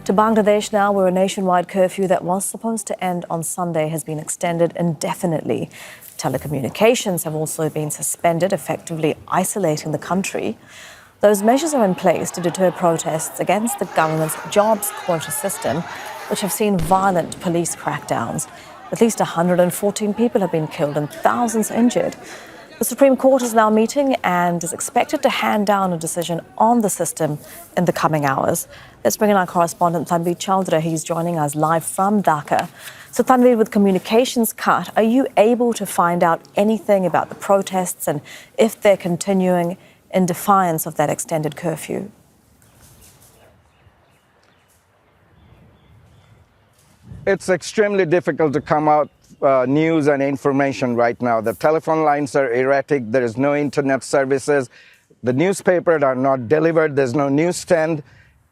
To Bangladesh now, where a nationwide curfew that was supposed to end on Sunday has been extended indefinitely. Telecommunications have also been suspended, effectively isolating the country. Those measures are in place to deter protests against the government's jobs quota system, which have seen violent police crackdowns. At least 114 people have been killed and thousands injured. The Supreme Court is now meeting and is expected to hand down a decision on the system in the coming hours. Let's bring in our correspondent, Tanveer Chowdhury. He's joining us live from Dhaka. So, Tanveer, with communications cut, are you able to find out anything about the protests and if they're continuing in defiance of that extended curfew? It's extremely difficult to come out news and information right now. The telephone lines are erratic. There is no internet services. The newspapers are not delivered. There's no newsstand.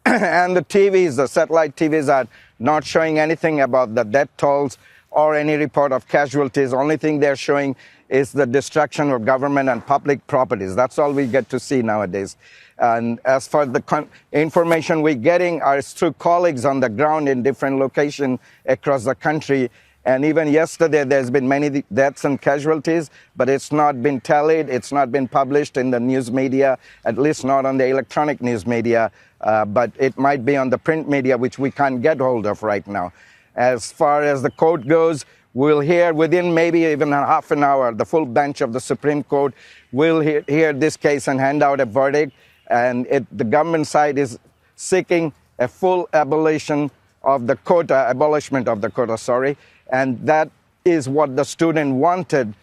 And the TVs, the satellite TVs, are not showing anything about the death tolls or any report of casualties. Only thing they're showing is the destruction of government and public properties. That's all we get to see nowadays. And as for the information we're getting is through colleagues on the ground in different locations across the country. And even yesterday, there's been many deaths and casualties, but it's not been tallied. It's not been published in the news media, at least not on the electronic news media, but it might be on the print media, which we can't get hold of right now. As far as the court goes, we'll hear within maybe even a half an hour, the full bench of the Supreme Court will hear this case and hand out a verdict. And the government side is seeking a full abolishment of the quota, and that is what the student wanted.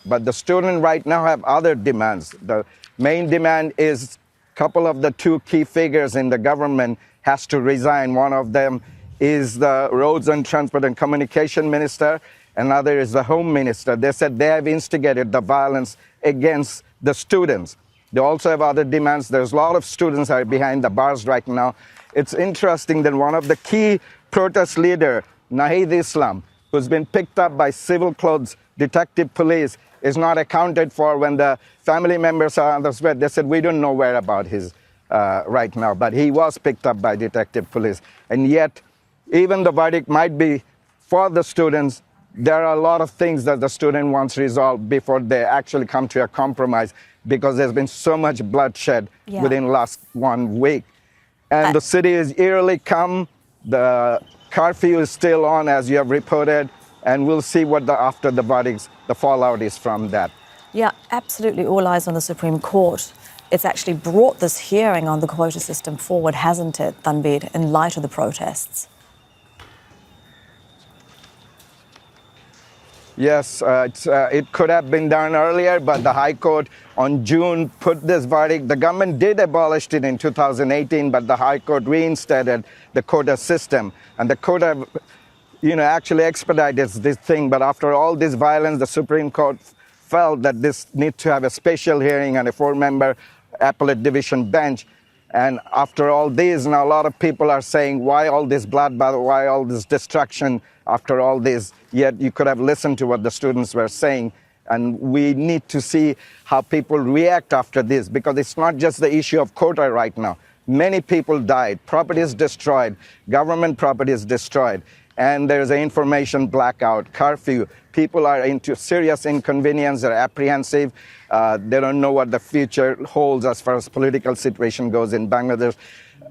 But the student right now have other demands. The main demand is a couple of the two key figures in the government has to resign. One of them is the Roads and Transport and Communication Minister. Another is the Home Minister. They said they have instigated the violence against the students. They also have other demands. There's a lot of students are behind the bars right now. It's interesting that one of the key protest leader, Nahid Islam, who's been picked up by civil clothes detective police, is not accounted for. When the family members are on the spread, they said, we don't know where about his right now, but he was picked up by detective police. And yet, even the verdict might be for the students, there are a lot of things that the student wants resolved before they actually come to a compromise, because there's been so much bloodshed within last 1 week. And the city is eerily calm. The curfew is still on, as you have reported, and we'll see what after the verdicts, the fallout is from that. Yeah, absolutely. All eyes on the Supreme Court. It's actually brought this hearing on the quota system forward, hasn't it, Tanveer, in light of the protests? Yes, it could have been done earlier, but the High Court on June put this verdict. The government did abolish it in 2018, but the High Court reinstated the quota system. And the quota, actually expedited this thing. But after all this violence, the Supreme Court felt that this needs to have a special hearing and a 4-member appellate division bench. And after all this, now a lot of people are saying, why all this bloodbath, why all this destruction after all this? Yet you could have listened to what the students were saying. And we need to see how people react after this, because it's not just the issue of quota right now. Many people died, property is destroyed, government property is destroyed, and there's an information blackout, curfew. People are into serious inconvenience, they're apprehensive. They don't know what the future holds as far as political situation goes in Bangladesh.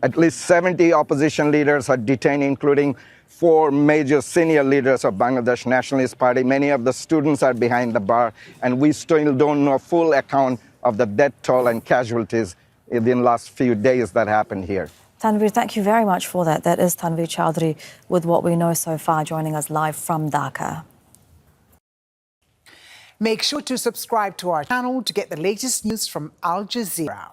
At least 70 opposition leaders are detained, including 4 major senior leaders of Bangladesh Nationalist Party. Many of the students are behind the bar, and we still don't know a full account of the death toll and casualties in the last few days that happened here. Tanveer, thank you very much for that. That is Tanveer Chowdhury with what we know so far, joining us live from Dhaka. Make sure to subscribe to our channel to get the latest news from Al Jazeera.